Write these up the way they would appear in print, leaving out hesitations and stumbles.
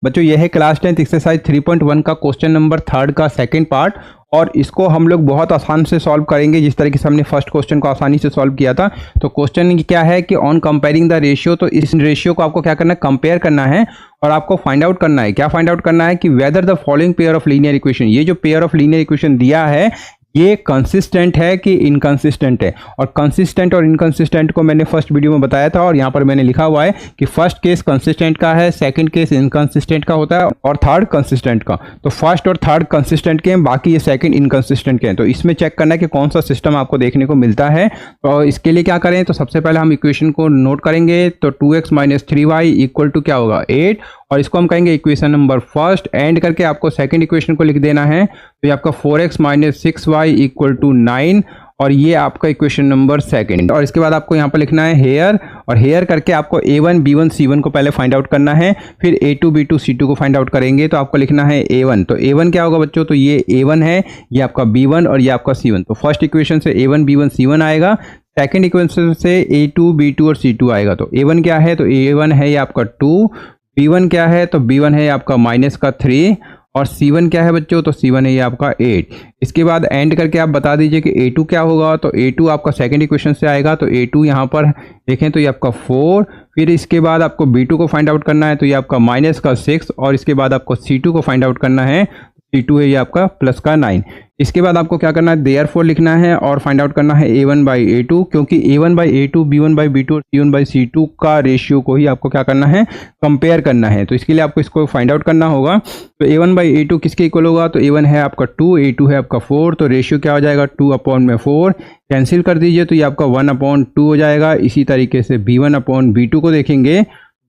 बच्चों यह है क्लास 10th एक्सरसाइज 3.1 का क्वेश्चन नंबर 3 का सेकंड पार्ट, और इसको हम लोग बहुत आसान से सॉल्व करेंगे जिस तरीके से हमने फर्स्ट क्वेश्चन को आसानी से सॉल्व किया था। तो क्वेश्चन क्या है कि ऑन कंपेयरिंग द रेशियो, तो इस रेशियो को आपको क्या करना है, कंपेयर करना है और आपको फाइंड आउट करना है। क्या फाइंड आउट करना है कि whether the following pair of linear equation, ये जो पेयर ऑफ लीनियर इक्वेशन दिया है ये कंसिस्टेंट है कि इनकंसिस्टेंट है। और कंसिस्टेंट और इनकंसिस्टेंट को मैंने फर्स्ट वीडियो में बताया था, और यहाँ पर मैंने लिखा हुआ है कि फर्स्ट केस कंसिस्टेंट का है, सेकंड केस इनकंसिस्टेंट का होता है और थर्ड कंसिस्टेंट का। तो फर्स्ट और थर्ड कंसिस्टेंट के हैं, बाकी ये सेकंड इनकंसिस्टेंट के हैं। तो इसमें चेक करना है कि कौन सा सिस्टम आपको देखने को मिलता है। तो इसके लिए क्या करें, तो सबसे पहले हम इक्वेशन को नोट करेंगे। तो 2x - 3y इक्वल टू क्या होगा 8, और इसको हम कहेंगे इक्वेशन नंबर फर्स्ट। एंड करके आपको सेकंड इक्वेशन को लिख देना है, तो ये आपका 4x - 6y इक्वल टू 9, और ये आपका इक्वेशन नंबर सेकंड। और इसके बाद आपको यहाँ पर लिखना है हेयर, और हेयर करके आपको a1 b1 c1 को पहले फाइंड आउट करना है, फिर a2 b2 c2 को फाइंड आउट करेंगे। तो आपको लिखना है a1, तो a1 क्या होगा बच्चों, तो ये a1 है, ये आपका b1 और ये आपका c1। तो फर्स्ट इक्वेशन से a1 b1 c1 आएगा, सेकंड इक्वेशन से a2 b2 और c2 आएगा। तो a1 क्या है, तो a1 है ये आपका 2, b1 क्या है, तो b1 है आपका -3, और c1 क्या है बच्चों, तो c1 है ये आपका 8। इसके बाद एंड करके आप बता दीजिए कि a2 क्या होगा। तो a2 आपका सेकंड इक्वेशन से आएगा, तो a2 यहाँ पर देखें तो ये आपका 4। फिर इसके बाद आपको b2 को फाइंड आउट करना है, तो ये आपका -6, और इसके बाद आपको c2 को फाइंड आउट करना है, c2 है ये आपका +9। इसके बाद आपको क्या करना है, देयरफॉर लिखना है और फाइंड आउट करना है a1/a2, क्योंकि a1/a2 b1/b2 और c1/c2 का रेशियो को ही आपको क्या करना है, कंपेयर करना है। तो इसके लिए आपको इसको फाइंड आउट करना होगा। तो a1/a2 किसके इक्वल होगा, तो a1 है आपका 2, a2 है आपका 4, तो रेशियो क्या हो जाएगा 2/4, कैंसिल कर दीजिए तो ये आपका 1/2 हो जाएगा। इसी तरीके से b1/b2 को देखेंगे,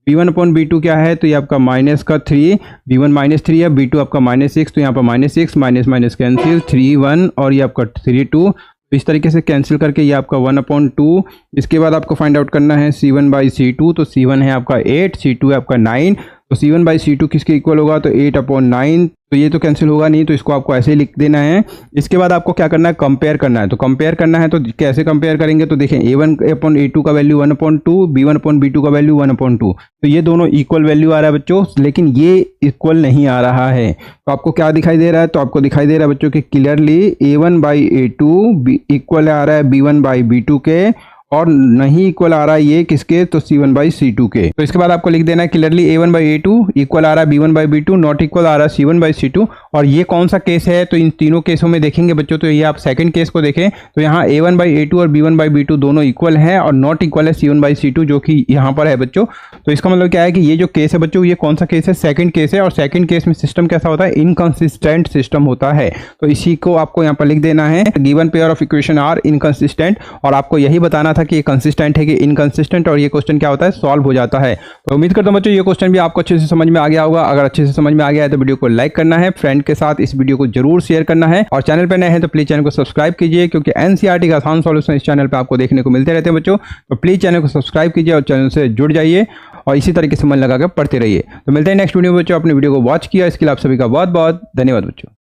b1/b2 क्या है, तो ये आपका -3, b1 -3 है, b2 आपका -6, तो यहाँ पर -6 माइनस कैंसिल, 3 1 और ये आपका 3 2। तो इस तरीके से कैंसिल करके ये आपका 1/2। इसके बाद आपको फाइंड आउट करना है c1/c2, तो c1 है आपका 8, c2 है आपका 9। तो c1/c2 किसके इक्वल होगा, तो 8/9। तो ये तो कैंसिल होगा नहीं, तो इसको आपको ऐसे ही लिख देना है। इसके बाद आपको क्या करना है, कंपेयर करना है। तो कंपेयर करना है तो कैसे कंपेयर करेंगे, तो देखें a1/a2 का वैल्यू 1/2, b1/b2 का वैल्यू 1/2। तो ये दोनों इक्वल वैल्यू आ रहा है बच्चों, लेकिन ये इक्वल नहीं आ रहा है। तो आपको क्या दिखाई दे रहा है, तो आपको दिखाई दे रहा है बच्चों कि क्लियरली a1/a2 इक्वल आ रहा है b1/b2 के, और नहीं इक्वल आ रहा है ये किसके, तो c1/c2 के। तो इसके बाद आपको लिख देना है क्लियरली a1/a2 इक्वल आ रहा है b1/b2, नॉट इक्वल आ रहा है c1/c2। और ये कौन सा केस है, तो इन तीनों केसों में देखेंगे बच्चों, तो ये आप सेकंड केस को देखें तो यहाँ a1/a2 और b1/b2 दोनों इक्वल हैं, और नॉट इक्वल है c1/c2 जो कि यहाँ पर है बच्चों। तो इसका मतलब क्या है कि ये जो केस है बच्चों, ये कौन सा केस है, सेकंड केस है। और सेकंड केस में सिस्टम कैसा होता है, इनकंसिस्टेंट सिस्टम होता है। तो इसी को आपको यहाँ पर लिख देना है, given pair of equation are inconsistent, और आपको यही बताना था कि ये कंसिस्टेंट है कि इनकंसिस्टेंट, और ये क्वेश्चन क्या होता है, सॉल्व हो जाता है। तो उम्मीद करता हूं बच्चों ये क्वेश्चन भी आपको अच्छे से समझ में आ गया होगा। अगर अच्छे से समझ में आ गया है तो वीडियो को लाइक करना है, फ्रेंड के साथ इस वीडियो को जरूर शेयर करना है, और चैनल पर नए हैं तो प्लीज चैनल को सब्सक्राइब कीजिए, क्योंकि एनसीईआरटी का आसान सॉल्यूशन इस चैनल पर आपको देखने को मिलते रहते हैं बच्चों। तो प्लीज चैनल को सब्सक्राइब कीजिए और चैनल से जुड़ जाइए, और इसी तरीके से मन लगा कर पढ़ते रहिए। तो मिलते हैं नेक्स्ट वीडियो में बच्चों। अपने वीडियो को वॉच किया इसके लिए आप सभी का बहुत बहुत धन्यवाद बच्चों।